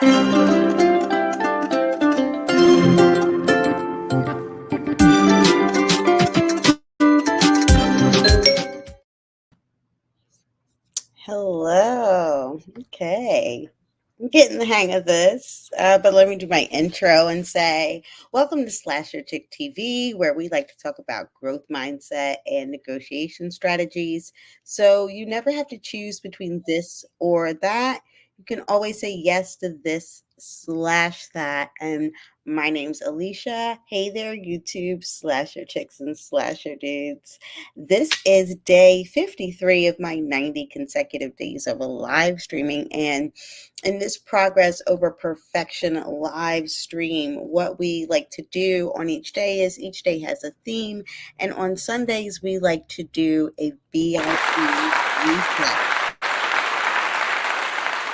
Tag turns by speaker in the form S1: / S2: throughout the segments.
S1: Hello. Okay. I'm getting the hang of this, but let me do my intro and say, welcome to Slasher Chick TV, where we like to talk about growth mindset and negotiation strategies. So you never have to choose between this or that. You can always say yes to this slash that. And my name's Alicia. Hey there, YouTube slasher chicks and slasher dudes. This is day 53 of my 90 consecutive days of live streaming. And in this progress over perfection live stream, what we like to do on each day is each day has a theme. And on Sundays, we like to do a VIP recap.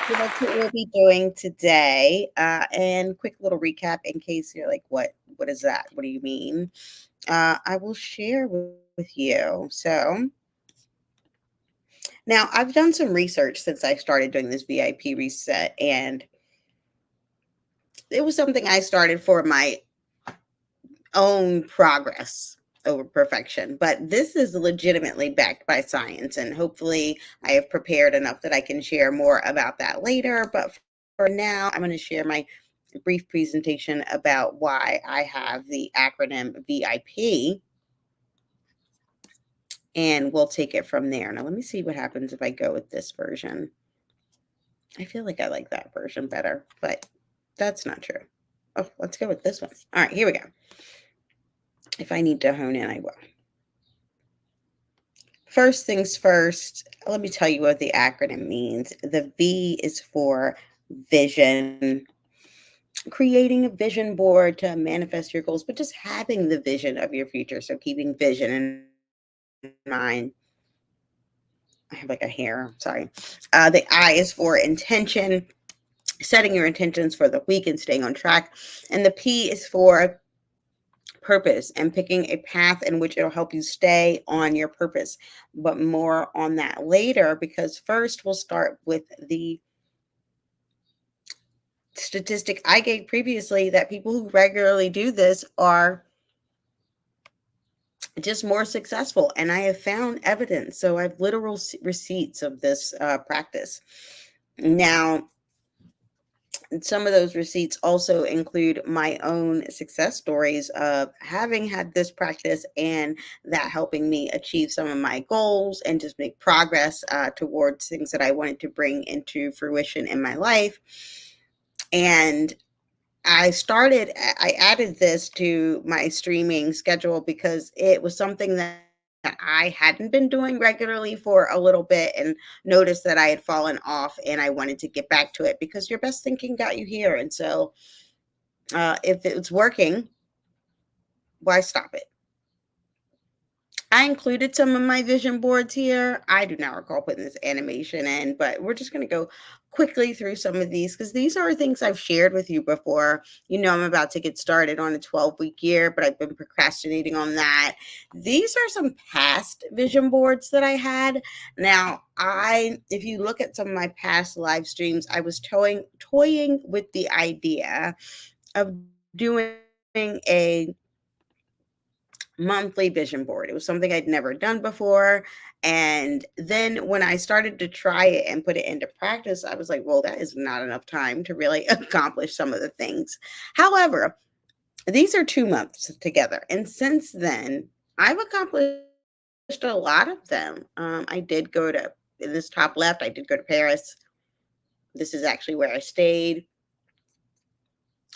S1: So that's what we'll be doing today. And quick little recap in case you're like, what is that? What do you mean? I will share with you. So now I've done some research since I started doing this VIP reset, and it was something I started for my own progress over perfection. But this is legitimately backed by science, and hopefully I have prepared enough that I can share more about that later. But for now, I'm going to share my brief presentation about why I have the acronym VIP, and we'll take it from there. Now, let me see what happens if I go with this version. I feel like I like that version better, but that's not true. Oh, let's go with this one. All right, here we go. If I need to hone in, I will. First things first, let me tell you what the acronym means. The V is for vision, creating a vision board to manifest your goals, but just having the vision of your future. So keeping vision in mind. I have like a hair, sorry. The I is for intention, setting your intentions for the week and staying on track. And the P is for purpose and picking a path in which it'll help you stay on your purpose. But more on that later, because first we'll start with the statistic I gave previously that people who regularly do this are just more successful. And I have found evidence. So I have literal receipts of this practice. Now, some of those receipts also include my own success stories of having had this practice and that helping me achieve some of my goals and just make progress towards things that I wanted to bring into fruition in my life. And I added this to my streaming schedule because it was something that I hadn't been doing regularly for a little bit and noticed that I had fallen off and I wanted to get back to it because your best thinking got you here. And so if it's working, why stop it? I included some of my vision boards here. I do not recall putting this animation in, but we're just going to go quickly through some of these because these are things I've shared with you before. You know, I'm about to get started on a 12-week year, but I've been procrastinating on that. These are some past vision boards that I had. Now, if you look at some of my past live streams, I was toying with the idea of doing a monthly vision board. It was something I'd never done before. And then when I started to try it and put it into practice, I was like, well, that is not enough time to really accomplish some of the things. However, these are 2 months together. And since then, I've accomplished a lot of them. I did go to, in this top left, I did go to Paris. This is actually where I stayed.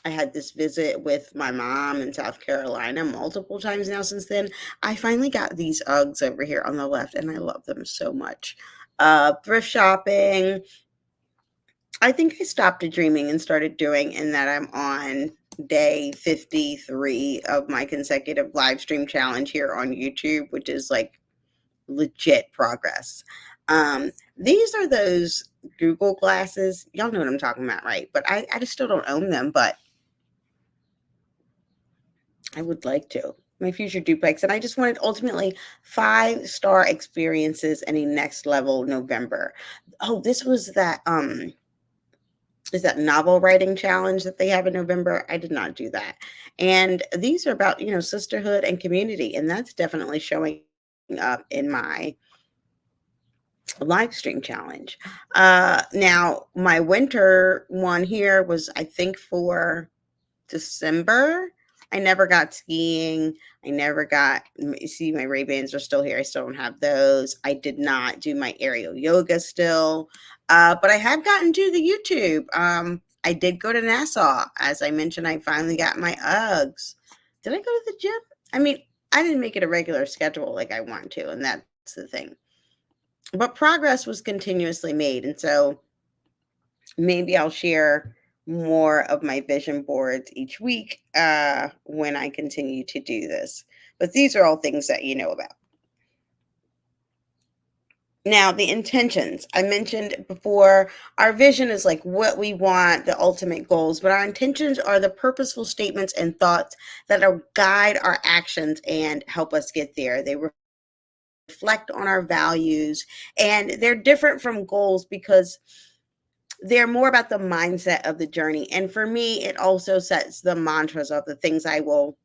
S1: I had this visit with my mom in South Carolina multiple times now since then. I finally got these Uggs over here on the left, and I love them so much. Thrift shopping. I think I stopped dreaming and started doing, in that I'm on day 53 of my consecutive live stream challenge here on YouTube, which is like legit progress. These are those Google glasses. Y'all know what I'm talking about, right? But I just still don't own them, but I would like to. My future duplex. And I just wanted ultimately 5-star experiences and a next level November. Oh, this was that is that novel writing challenge that they have in November. I did not do that. And these are about, sisterhood and community. And that's definitely showing up in my live stream challenge. Now, my winter one here was, I think, for December. I never got skiing. I never got, see, my Ray-Bans are still here. I still don't have those. I did not do my aerial yoga still. But I have gotten to the YouTube. I did go to Nassau. As I mentioned, I finally got my Uggs. Did I go to the gym? I mean, I didn't make it a regular schedule like I want to, and that's the thing. But progress was continuously made. And so maybe I'll share more of my vision boards each week when I continue to do this. But these are all things that you know about. Now, the intentions I mentioned before, our vision is like what we want, the ultimate goals, but our intentions are the purposeful statements and thoughts that are guide our actions and help us get there. They reflect on our values, and they're different from goals because they're more about the mindset of the journey. And for me, it also sets the mantras of the things I will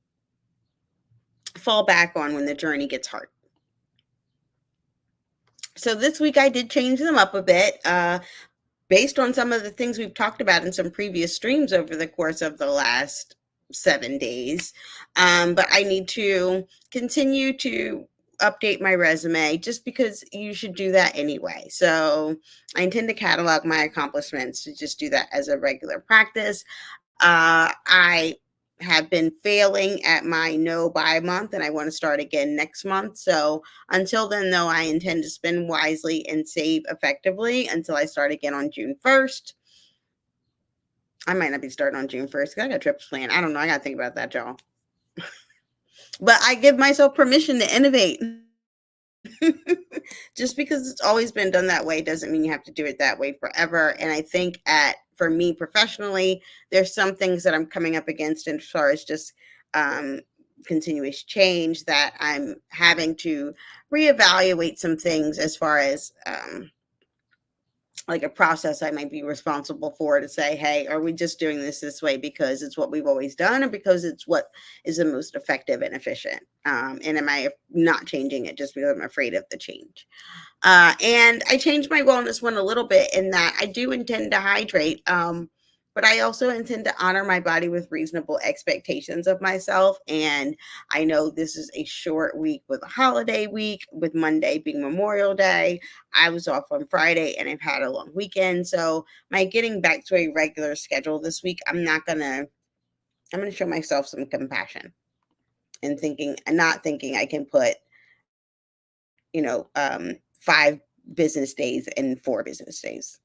S1: fall back on when the journey gets hard. So this week I did change them up a bit based on some of the things we've talked about in some previous streams over the course of the last 7 days. But I need to continue to update my resume just because you should do that anyway. So I intend to catalog my accomplishments to just do that as a regular practice. I have been failing at my no buy month and I want to start again next month. So until then, though, I intend to spend wisely and save effectively until I start again on June 1st. I might not be starting on June 1st because I got trips planned. I don't know. I got to think about that, y'all. But I give myself permission to innovate. Just because it's always been done that way doesn't mean you have to do it that way forever. And I think for me professionally, there's some things that I'm coming up against as far as just continuous change that I'm having to reevaluate some things as far as like a process I might be responsible for to say, hey, are we just doing this way because it's what we've always done or because it's what is the most effective and efficient? And am I not changing it just because I'm afraid of the change? And I changed my wellness one a little bit in that I do intend to hydrate. But I also intend to honor my body with reasonable expectations of myself. And I know this is a short week with a holiday week, with Monday being Memorial Day. I was off on Friday and I've had a long weekend. So my getting back to a regular schedule this week, I'm going to show myself some compassion and not thinking I can put, 5 business days in 4 business days.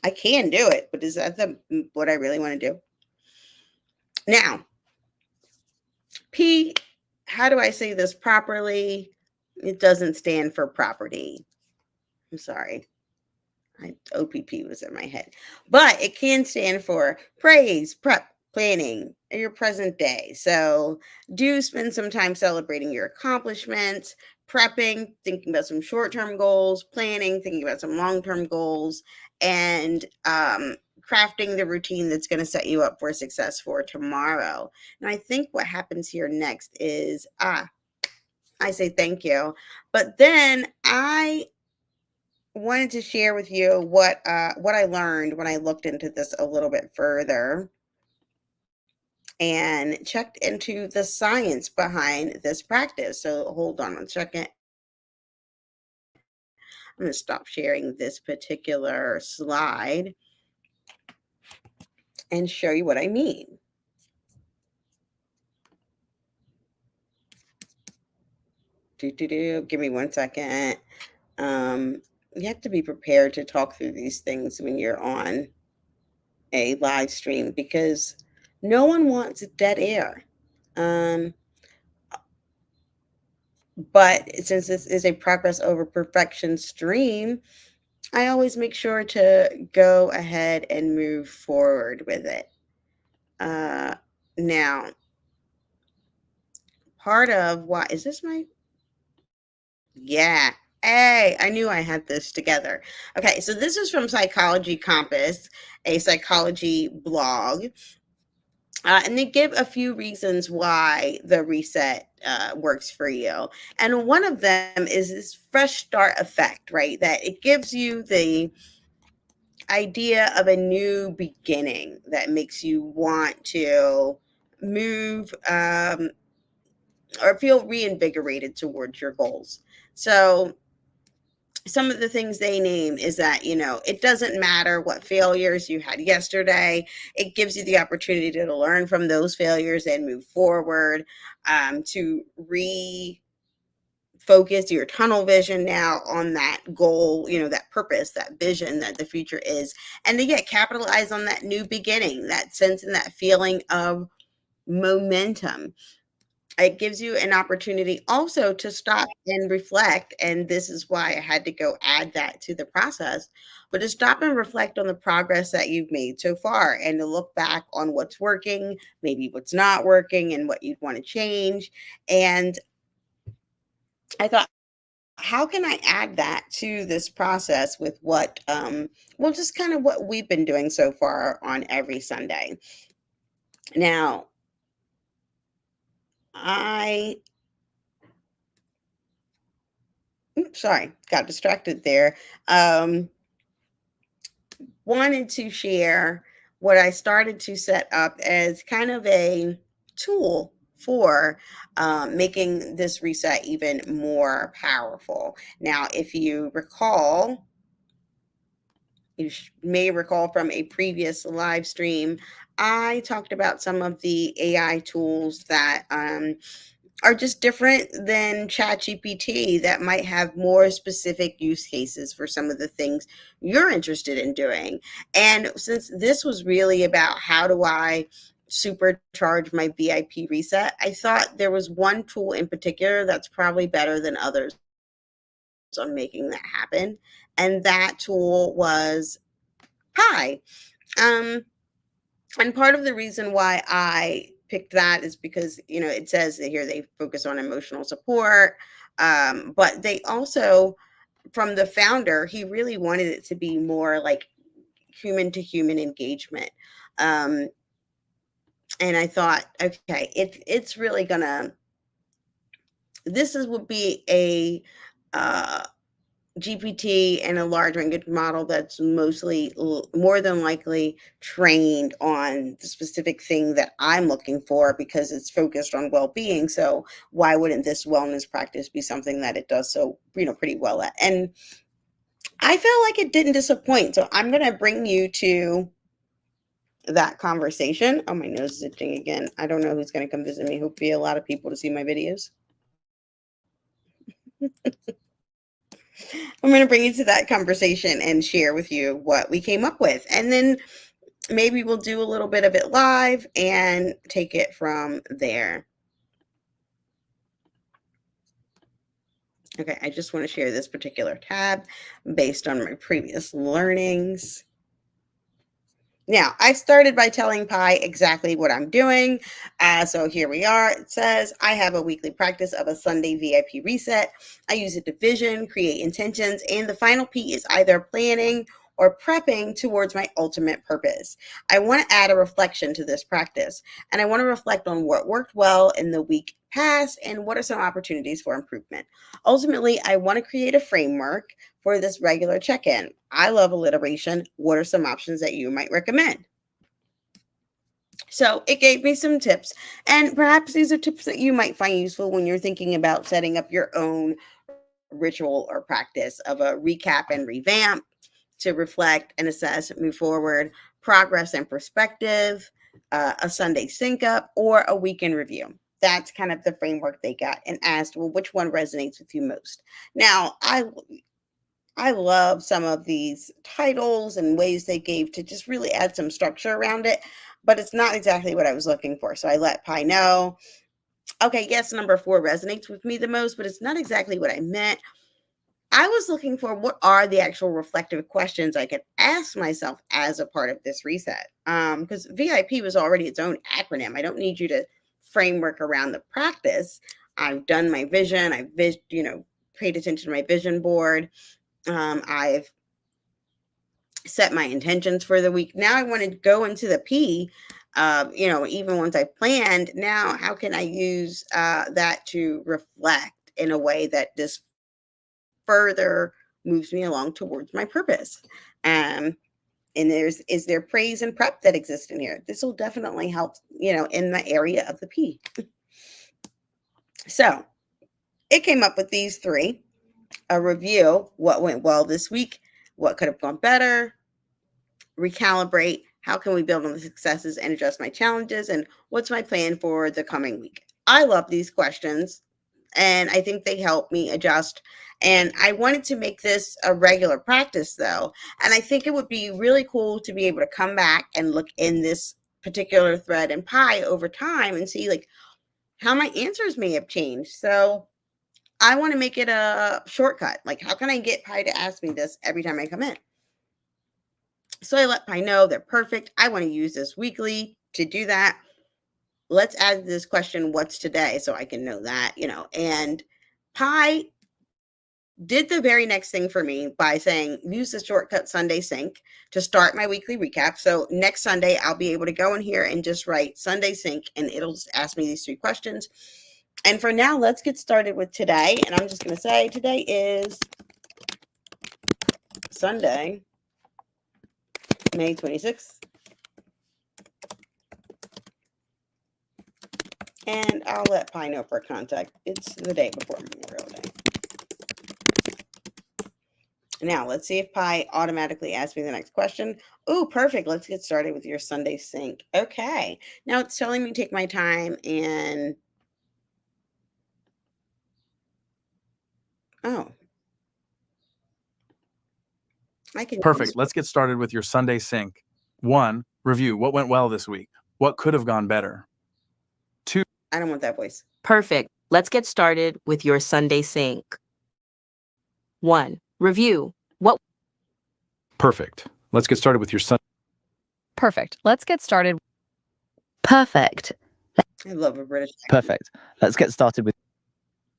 S1: I can do it, but is that what I really want to do? Now, P, how do I say this properly? It doesn't stand for property. I'm sorry. OPP was in my head. But it can stand for praise, prep, planning, your present day. So do spend some time celebrating your accomplishments, prepping, thinking about some short-term goals, planning, thinking about some long-term goals, and crafting the routine that's going to set you up for success for tomorrow. And I think what happens here next is I say thank you. But then I wanted to share with you what I learned when I looked into this a little bit further and checked into the science behind this practice. So hold on 1 second. I'm going to stop sharing this particular slide and show you what I mean. Give me 1 second. You have to be prepared to talk through these things when you're on a live stream because no one wants dead air. But since this is a progress over perfection stream, I always make sure to go ahead and move forward with it. Now, part of why is this my? Yeah. Hey, I knew I had this together. Okay, so this is from Psychology Compass, a psychology blog. And they give a few reasons why the reset works for you. And one of them is this fresh start effect, right? That it gives you the idea of a new beginning that makes you want to move or feel reinvigorated towards your goals. So, some of the things they name is that, it doesn't matter what failures you had yesterday. It gives you the opportunity to learn from those failures and move forward, to focus your tunnel vision now on that goal, that purpose, that vision that the future is, and to get capitalize on that new beginning, that sense and that feeling of momentum. It gives you an opportunity also to stop and reflect, and this is why I had to go add that to the process, but to stop and reflect on the progress that you've made so far and to look back on what's working, maybe what's not working, and what you'd want to change. And I thought, how can I add that to this process with what, well, just kind of what we've been doing so far on every Sunday. Now, I sorry, got distracted there. Um, Wanted to share what I started to set up as kind of a tool for making this reset even more powerful. Now, if you recall, may recall from a previous live stream, I talked about some of the AI tools that are just different than ChatGPT that might have more specific use cases for some of the things you're interested in doing. And since this was really about how do I supercharge my VIP reset, I thought there was one tool in particular that's probably better than others on making that happen. And that tool was Pi. Um, and part of the reason why I picked that is because, it says that here they focus on emotional support. But they also, from the founder, he really wanted it to be more like human to human engagement. Um, and I thought, okay, it's really gonna, this is would be a uh, GPT and a large language model that's mostly more than likely trained on the specific thing that I'm looking for because it's focused on well-being. So why wouldn't this wellness practice be something that it does so, pretty well at? And I feel like it didn't disappoint. So I'm going to bring you to that conversation. Oh, my nose is itching again. I don't know who's going to come visit me. Hopefully a lot of people to see my videos. I'm going to bring you to that conversation and share with you what we came up with. And then maybe we'll do a little bit of it live and take it from there. Okay, I just want to share this particular tab based on my previous learnings. Now, I started by telling Pi exactly what I'm doing. So here we are. It says, I have a weekly practice of a Sunday VIP reset. I use it to vision, create intentions, and the final P is either planning or prepping towards my ultimate purpose. I want to add a reflection to this practice, and I want to reflect on what worked well in the week past and what are some opportunities for improvement. Ultimately, I want to create a framework for this regular check in. I love alliteration. What are some options that you might recommend? So it gave me some tips, and perhaps these are tips that you might find useful when you're thinking about setting up your own ritual or practice of a recap and revamp to reflect and assess, move forward, progress and perspective, a Sunday sync up, or a weekend review. That's kind of the framework they got and asked, well, which one resonates with you most? Now, I love some of these titles and ways they gave to just really add some structure around it, but it's not exactly what I was looking for. So I let Pi know, okay, yes, number 4 resonates with me the most, but it's not exactly what I meant. I was looking for what are the actual reflective questions I could ask myself as a part of this reset. Because VIP was already its own acronym. I don't need you to framework around the practice. I've done my vision. paid attention to my vision board. I've set my intentions for the week. Now I want to go into the P. Even once I planned, now how can I use that to reflect in a way that just further moves me along towards my purpose? Um, and is there praise and prep that exists in here? This will definitely help, in the area of the P. So it came up with these three: a review, what went well this week, what could have gone better, recalibrate, how can we build on the successes and address my challenges, and what's my plan for the coming week. I love these questions, and I think they help me adjust. And I wanted to make this a regular practice, though. And I think it would be really cool to be able to come back and look in this particular thread and Pi over time and see like how my answers may have changed. So I want to make it a shortcut. Like, how can I get Pi to ask me this every time I come in? So I let Pi know they're perfect. I want to use this weekly to do that. Let's add this question, what's today? So I can know that, and Pi did the very next thing for me by saying, use the shortcut Sunday sync to start my weekly recap. So next Sunday, I'll be able to go in here and just write Sunday sync, and it'll just ask me these three questions. And for now, let's get started with today. And I'm just going to say today is Sunday, May 26th. And I'll let Pi know for contact. It's the day before Memorial Day. Now, let's see if Pi automatically asks me the next question. Oh, perfect. Let's get started with your Sunday sync. Okay. Now it's telling me to take my time and... Oh. I can...
S2: Perfect. Let's get started with your Sunday sync. 1, review. What went well this week? What could have gone better? 2.
S1: I don't want that voice.
S3: Perfect. Let's get started with your Sunday sync. 1, review. What?
S2: Perfect. Let's get started with your
S4: Perfect. Let's get started.
S5: Perfect.
S1: I love a British accent.
S6: Perfect. Let's get started with.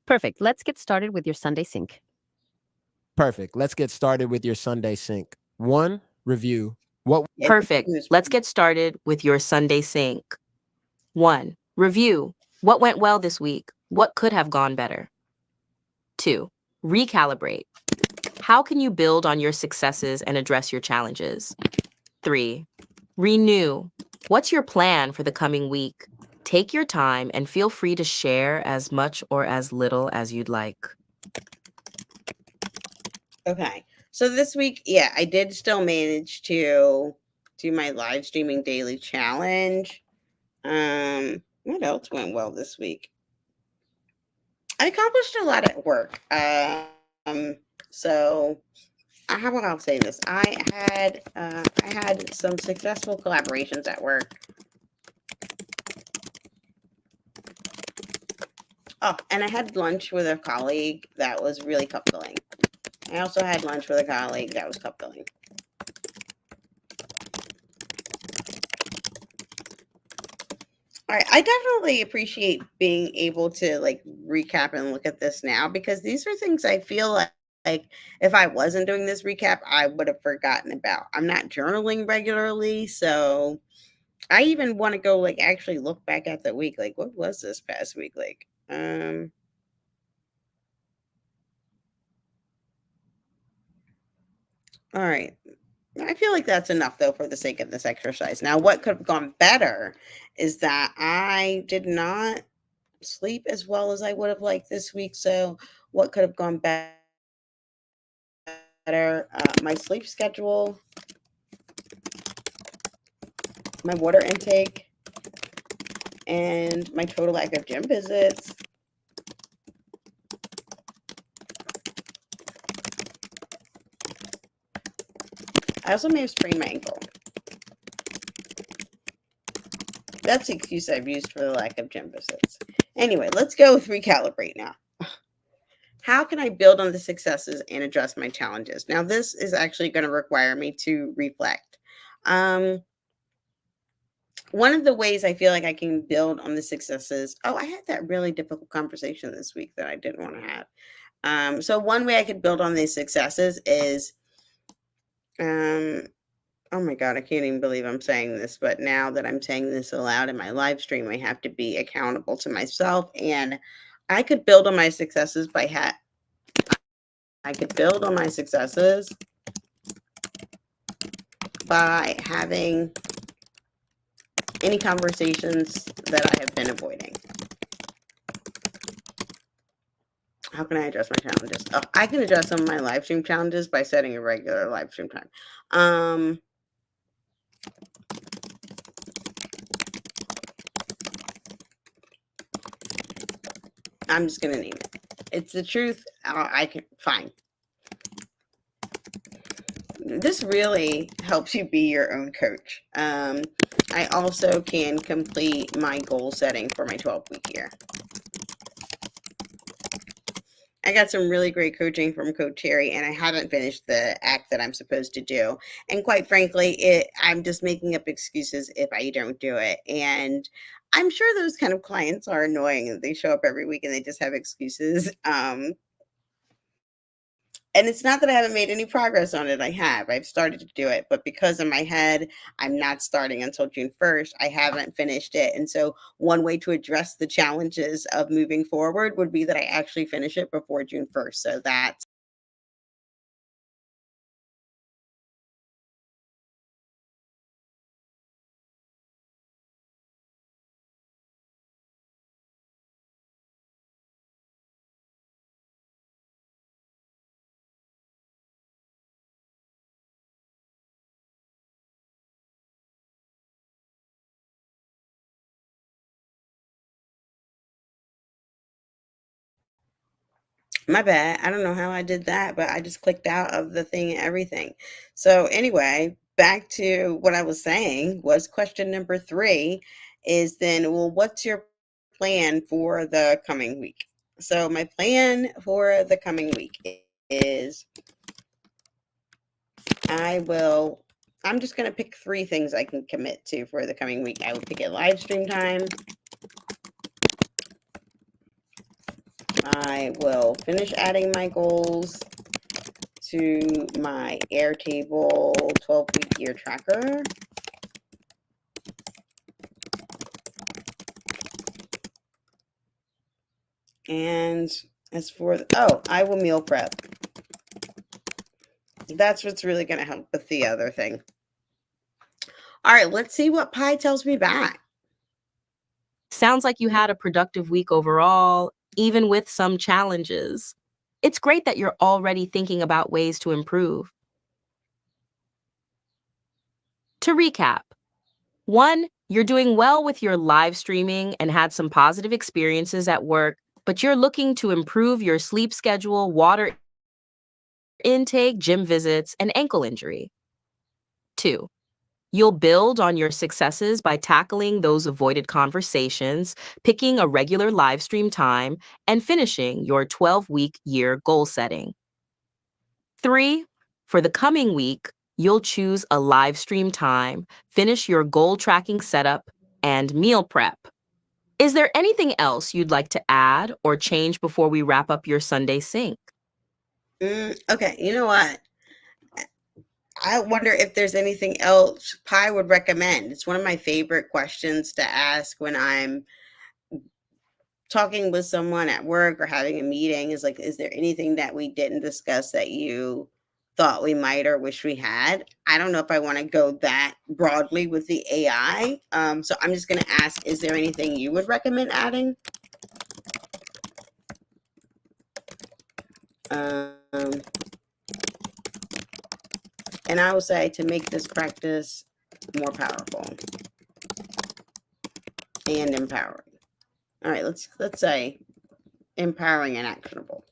S5: Perfect. Let's get started with your Sunday sync.
S7: Perfect. Let's get started with your Sunday sync. 1, review. What?
S3: Perfect. Let's get started with your Sunday sync. 1, review. What went well this week? What could have gone better? 2, recalibrate. How can you build on your successes and address your challenges? 3, renew. What's your plan for the coming week? Take your time and feel free to share as much or as little as you'd like.
S1: Okay. So this week, I did still manage to do my live streaming daily challenge. What else went well this week? I accomplished a lot at work. So how about I'll say this? I had some successful collaborations at work. Oh, and I had lunch with a colleague that was really cup filling. I also had lunch with a colleague that was cup filling. All right, I definitely appreciate being able to like recap and look at this now, because these are things I feel like if I wasn't doing this recap, I would have forgotten about. I'm not journaling regularly, so I even want to go like actually look back at the week. Like, what was this past week like? All right. I feel like that's enough, though, for the sake of this exercise. Now, what could have gone better is that I did not sleep as well as I would have liked this week. So, what could have gone better? My sleep schedule, my water intake, and my total active gym visits. I also may have sprained my ankle. That's the excuse I've used for the lack of gym visits. Anyway, let's go with recalibrate now. How can I build on the successes and address my challenges? Now, this is actually going to require me to reflect. One of the ways I feel like I can build on the successes. Oh, I had that really difficult conversation this week that I didn't want to have. So one way I could build on these successes is, oh my God, I can't even believe I'm saying this, but now that I'm saying this aloud in my live stream, I have to be accountable to myself. And I could build on my successes I could build on my successes by having any conversations that I have been avoiding. How can I address my challenges? Oh, I can address some of my live stream challenges by setting a regular live stream time. I'm just going to name it. It's the truth. I can, fine. This really helps you be your own coach. I also can complete my goal setting for my 12-week year. I got some really great coaching from Coach Terry, and I haven't finished the act that I'm supposed to do. And quite frankly, I'm just making up excuses if I don't do it. And I'm sure those kind of clients are annoying. They show up every week and they just have excuses. And it's not that I haven't made any progress on it. I have. I've started to do it. But because in my head, I'm not starting until June 1st, I haven't finished it. And so one way to address the challenges of moving forward would be that I actually finish it before June 1st. So that's my bad. I don't know how I did that, but I just clicked out of the thing and everything. So anyway, back to what I was saying was question number 3 is then, well, what's your plan for the coming week? So my plan for the coming week is I'm just going to pick 3 things I can commit to for the coming week. I will pick a live stream time. I will finish adding my goals to my Airtable 12-week year tracker. And as for, I will meal prep. That's what's really going to help with the other thing. All right, let's see what Pi tells me back.
S3: Sounds like you had a productive week overall, even with some challenges. It's great that you're already thinking about ways to improve. To recap, 1, you're doing well with your live streaming and had some positive experiences at work, but you're looking to improve your sleep schedule, water intake, gym visits, and ankle injury. 2, you'll build on your successes by tackling those avoided conversations, picking a regular live stream time, and finishing your 12-week year goal setting. 3, for the coming week, you'll choose a live stream time, finish your goal tracking setup, and meal prep. Is there anything else you'd like to add or change before we wrap up your Sunday sync?
S1: Okay, you know what? I wonder if there's anything else Pi would recommend. It's one of my favorite questions to ask when I'm talking with someone at work or having a meeting, is like, is there anything that we didn't discuss that you thought we might or wish we had? I don't know if I want to go that broadly with the AI. So I'm just going to ask, is there anything you would recommend adding? And I will say, to make this practice more powerful and empowering. All right, let's say empowering and actionable.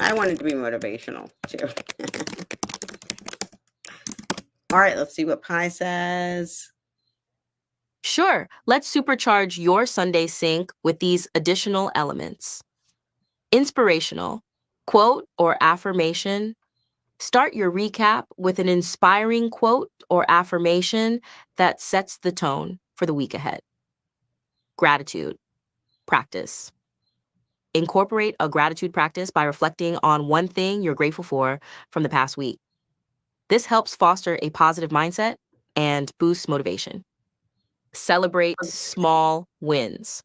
S1: I want it to be motivational too. All right, let's see what Pi says.
S3: Sure, let's supercharge your Sunday sync with these additional elements. Inspirational, quote or affirmation. Start your recap with an inspiring quote or affirmation that sets the tone for the week ahead. Gratitude. Practice. Incorporate a gratitude practice by reflecting on one thing you're grateful for from the past week. This helps foster a positive mindset and boosts motivation. Celebrate small wins.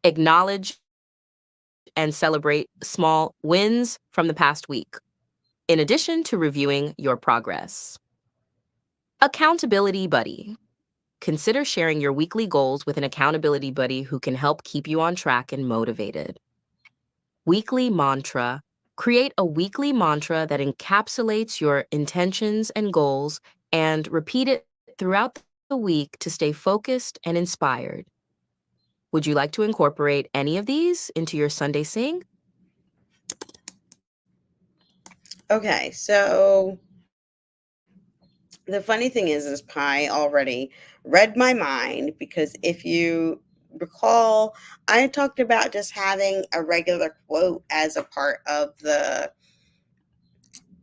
S3: Acknowledge and celebrate small wins from the past week, in addition to reviewing your progress. Accountability buddy. Consider sharing your weekly goals with an accountability buddy who can help keep you on track and motivated. Weekly mantra. Create a weekly mantra that encapsulates your intentions and goals and repeat it throughout the week to stay focused and inspired. Would you like to incorporate any of these into your Sunday Sing?
S1: Okay, so the funny thing is Pi already read my mind, because if you recall, I talked about just having a regular quote as a part of the,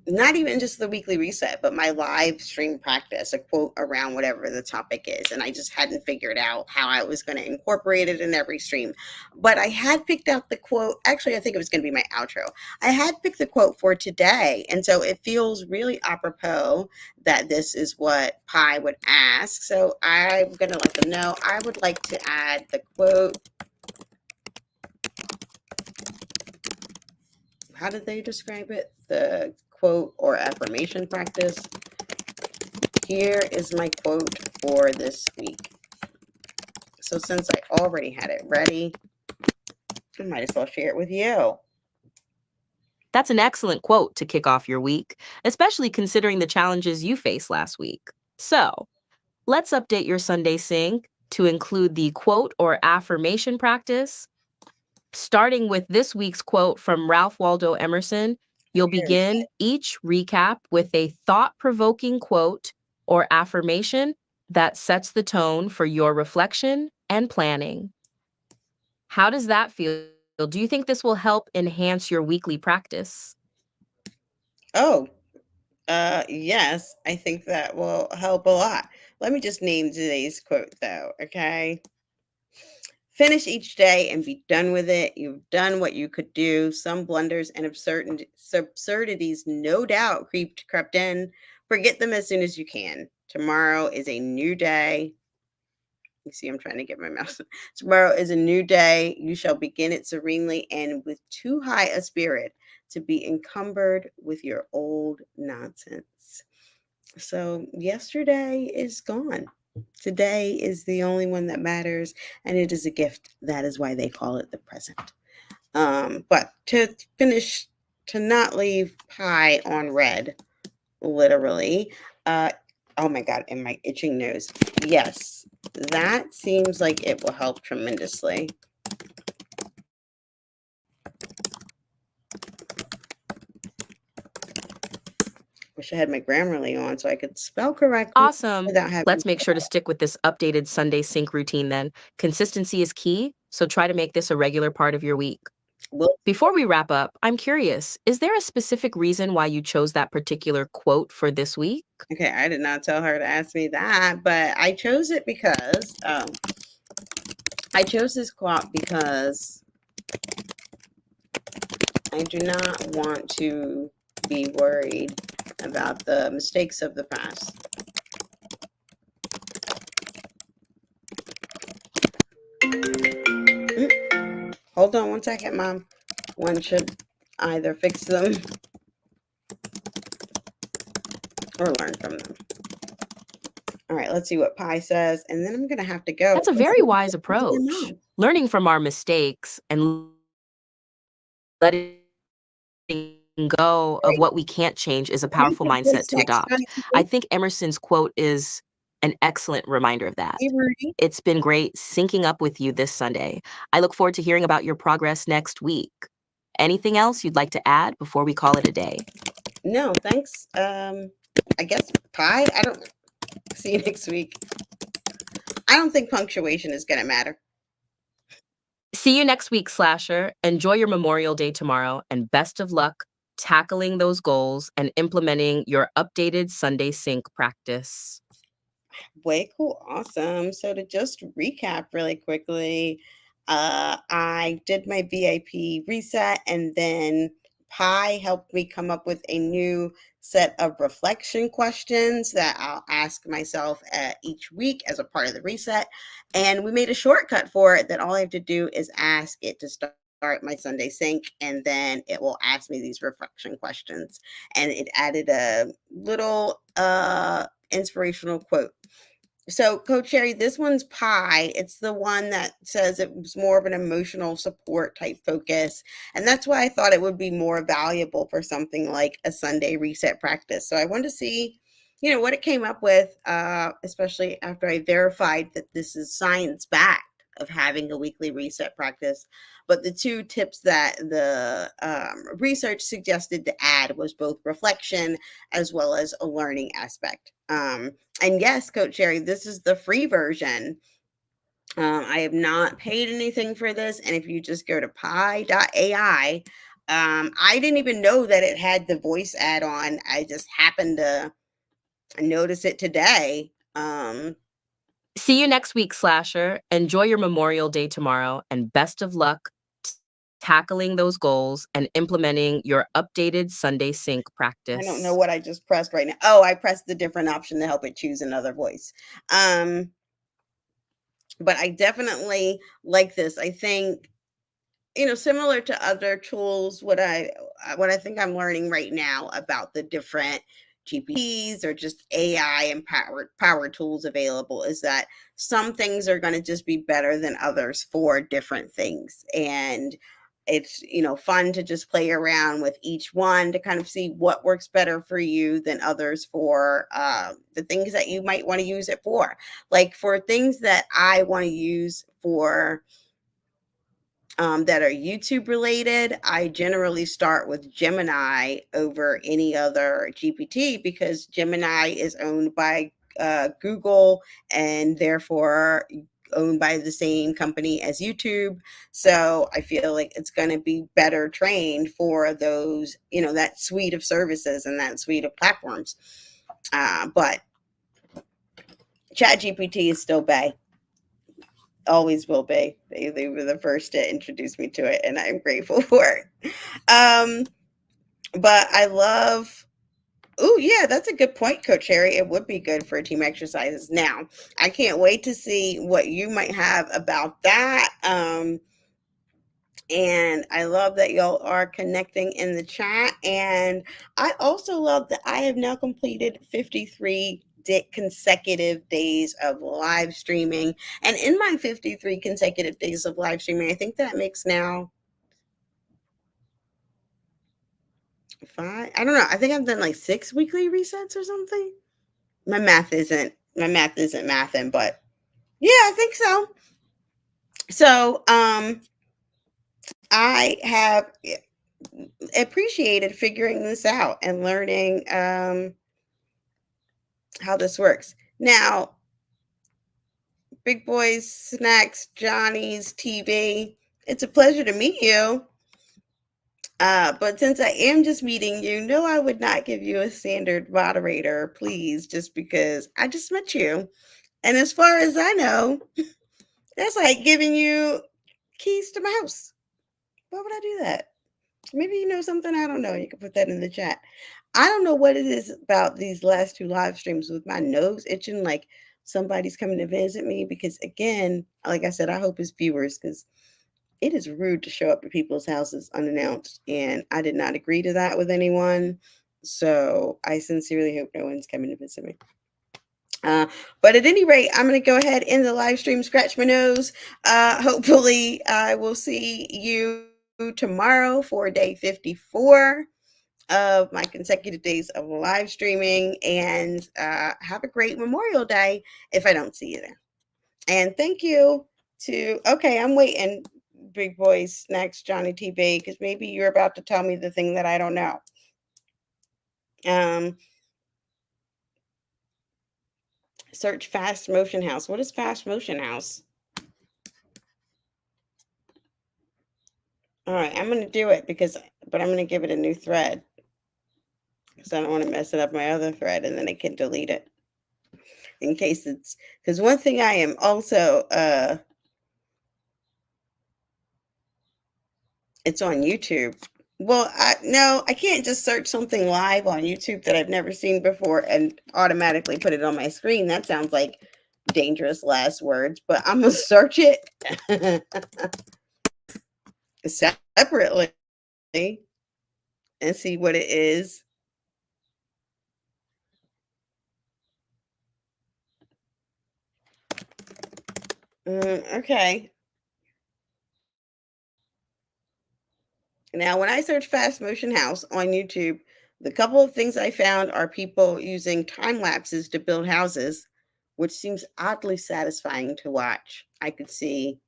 S1: not even just the weekly reset, but my live stream practice, a quote around whatever the topic is. And I just hadn't figured out how I was going to incorporate it in every stream. But I had picked out the quote. Actually, I think it was going to be my outro. I had picked the quote for today. And so it feels really apropos that this is what Pi would ask. So I'm going to let them know I would like to add the quote. How did they describe it? The quote or affirmation practice. Here is my quote for this week. So since I already had it ready, I might as well share it with you.
S3: That's an excellent quote to kick off your week, especially considering the challenges you faced last week. So, let's update your Sunday Sing to include the quote or affirmation practice. Starting with this week's quote from Ralph Waldo Emerson, you'll begin each recap with a thought-provoking quote or affirmation that sets the tone for your reflection and planning. How does that feel? Do you think this will help enhance your weekly practice?
S1: Oh, yes, I think that will help a lot. Let me just name today's quote though, okay? Finish each day and be done with it. You've done what you could do. Some blunders and absurdities no doubt crept in. Forget them as soon as you can. Tomorrow is a new day. You see, I'm trying to get my mouse. Tomorrow is a new day. You shall begin it serenely and with too high a spirit to be encumbered with your old nonsense. So yesterday is gone. Today is the only one that matters, and it is a gift. That is why they call it the present. But to finish, to not leave Pi on red, literally. Oh my God, and my itching nose. Yes, that seems like it will help tremendously. Wish I had my Grammarly on so I could spell correctly
S3: Awesome.
S1: without having
S3: Let's make sure to stick with this updated Sunday Sync routine then. Consistency is key, so try to make this a regular part of your week.
S1: Well,
S3: Before we wrap up, I'm curious, is there a specific reason why you chose that particular quote for this week?
S1: okay, I did not tell her to ask me that, but I chose it because I chose this quote because I do not want to be worried about the mistakes of the past. Hold on one second, Mom. One should either fix them or learn from them. All right, let's see what Pi says, and then I'm going to have to go.
S3: That's a very wise
S1: Mom.
S3: approach. Learning from our mistakes and letting go of what we can't change is a powerful mindset to adopt. I think Emerson's quote is an excellent reminder of that.
S1: Hey, Rudy.
S3: It's been great syncing up with you this Sunday. I look forward to hearing about your progress next week. Anything else you'd like to add before we call it a day?
S1: No, thanks. I guess Pi. I don't see you next week. I don't think punctuation is going to matter.
S3: See you next week, Slasher. Enjoy your Memorial Day tomorrow, and best of luck tackling those goals and implementing your updated Sunday Sync practice.
S1: Way cool. Awesome. So to just recap really quickly, I did my VIP reset, and then Pi helped me come up with a new set of reflection questions that I'll ask myself each week as a part of the reset. And we made a shortcut for it that all I have to do is ask it to start my Sunday sync, and then it will ask me these reflection questions. And it added a little inspirational quote. So, Coach Sherry, this one's Pi. It's the one that says it was more of an emotional support type focus. And that's why I thought it would be more valuable for something like a Sunday reset practice. So I wanted to see, what it came up with, especially after I verified that this is science backed of having a weekly reset practice. But the two tips that the research suggested to add was both reflection as well as a learning aspect. And yes, Coach Sherry, this is the free version. I have not paid anything for this. And if you just go to pi.ai, I didn't even know that it had the voice add-on. I just happened to notice it today.
S3: See you next week, Slasher. Enjoy your Memorial Day tomorrow, and best of luck tackling those goals and implementing your updated Sunday sync practice.
S1: I don't know what I just pressed right now. Oh, I pressed the different option to help it choose another voice. But I definitely like this. I think, similar to other tools, what I think I'm learning right now about the different GPTs or just AI and power tools available is that some things are going to just be better than others for different things. And it's, fun to just play around with each one to kind of see what works better for you than others for the things that you might want to use it for. Like for things that I want to use for that are YouTube related, I generally start with Gemini over any other GPT because Gemini is owned by Google and therefore owned by the same company as YouTube. So I feel like it's going to be better trained for those, that suite of services and that suite of platforms. But ChatGPT is still Bay. Always will be. They were the first to introduce me to it, and I'm grateful for it. But I love. Oh, yeah, that's a good point, Coach Harry. It would be good for team exercises. Now, I can't wait to see what you might have about that. And I love that y'all are connecting in the chat. And I also love that I have now completed 53 consecutive days of live streaming. And in my 53 consecutive days of live streaming, I think that makes now 5. I don't know. I think I've done like 6 weekly resets or something. My math isn't mathing, but yeah, I think so. So, I have appreciated figuring this out and learning how this works. Now, Big Boys Snacks, Johnny's TV, it's a pleasure to meet you. But since I am just meeting you, no, I would not give you a standard moderator, please, just because I just met you. And as far as I know, that's like giving you keys to my house. Why would I do that? Maybe you know something I don't know. You can put that in the chat. I don't know what it is about these last 2 live streams with my nose itching like somebody's coming to visit me because, again, like I said, I hope it's viewers because it is rude to show up at people's houses unannounced, and I did not agree to that with anyone. So I sincerely hope no one's coming to visit me. But at any rate, I'm going to go ahead in the live stream, scratch my nose. Hopefully, I will see you tomorrow for day 54 of my consecutive days of live streaming, and have a great Memorial Day if I don't see you there. And thank you to, okay, I'm waiting, Big Boys Snacks, Johnny TV, because maybe you're about to tell me the thing that I don't know. Search Fast Motion House. What is Fast Motion House? All right, I'm going to do it but I'm going to give it a new thread because I don't want to mess it up my other thread and then I can delete it in case it's, because one thing I am also It's on YouTube. Well, no, I can't just search something live on YouTube that I've never seen before and automatically put it on my screen. That sounds like dangerous last words, but I'm gonna search it separately and see what it is. Okay. Now, when I search fast motion house on YouTube, the couple of things I found are people using time lapses to build houses, which seems oddly satisfying to watch. I could see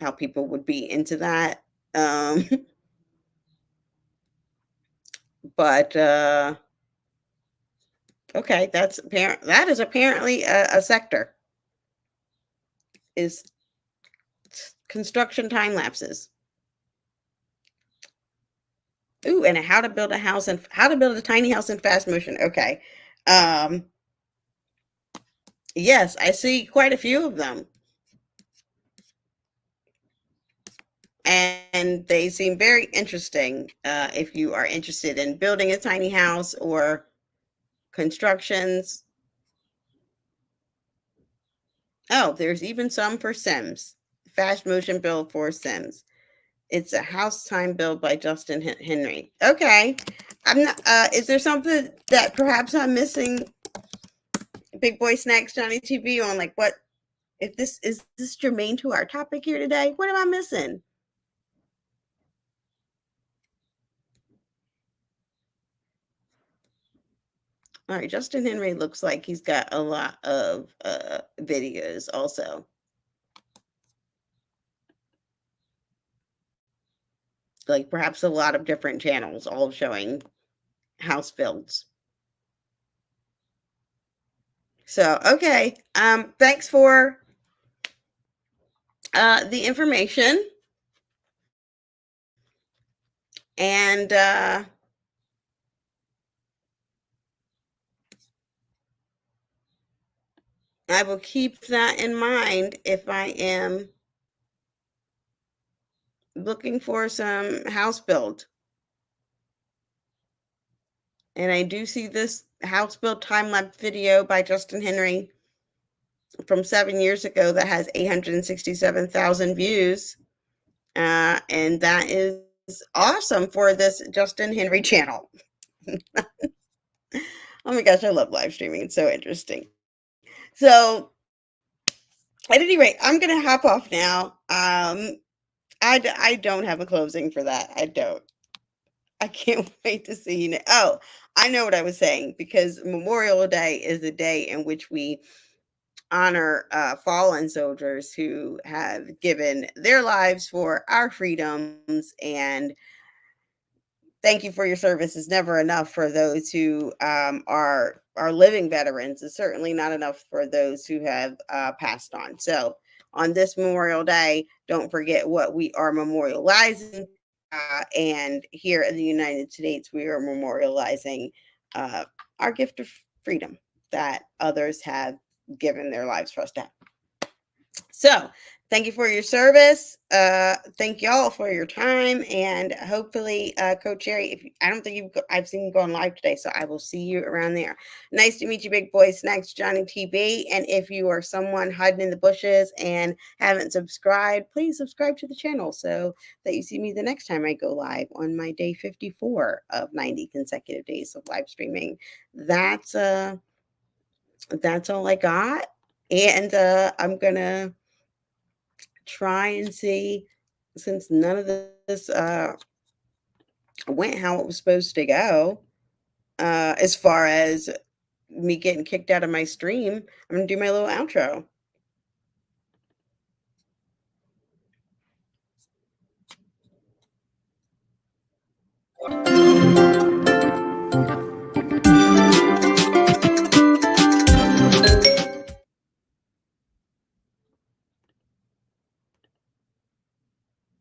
S1: how people would be into that. Um, but okay, that is apparently a sector, is construction time lapses. Ooh, and how to build a tiny house in fast motion. Okay. Yes, I see quite a few of them. And they seem very interesting if you are interested in building a tiny house or constructions. Oh, there's even some for Sims. Fast motion build for Sims. It's a house time build by Justin Henry. Okay. I'm not is there something that perhaps I'm missing? Big Boy Snacks Johnny TV on, like, what if this is this germane to our topic here today? What am I missing? All right, Justin Henry looks like he's got a lot of videos also. Like perhaps a lot of different channels all showing house builds. So, okay. Thanks for the information. And I will keep that in mind if I am looking for some house build. And I do see this house build time lapse video by Justin Henry from 7 years ago that has 867,000 views. And that is awesome for this Justin Henry channel. Oh my gosh, I love live streaming. It's so interesting. So, at any rate, I'm going to hop off now. I don't have a closing for that. I don't. I can't wait to see you. Oh, I know what I was saying, because Memorial Day is the day in which we honor fallen soldiers who have given their lives for our freedoms. And thank you for your service is never enough for those who are living veterans. It's certainly not enough for those who have passed on. So on this Memorial Day, don't forget what we are memorializing. And here in the United States, we are memorializing our gift of freedom that others have given their lives for us to have. So thank you for your service. Thank y'all for your time, and hopefully, Coach Jerry, I don't think I've seen you go on live today, so I will see you around there. Nice to meet you, Big Boy Snacks Johnny TB. And if you are someone hiding in the bushes and haven't subscribed, please subscribe to the channel so that you see me the next time I go live on my day 54 of 90 consecutive days of live streaming. That's all I got. And I'm gonna try and see, since none of this went how it was supposed to go, as far as me getting kicked out of my stream, I'm gonna do my little outro.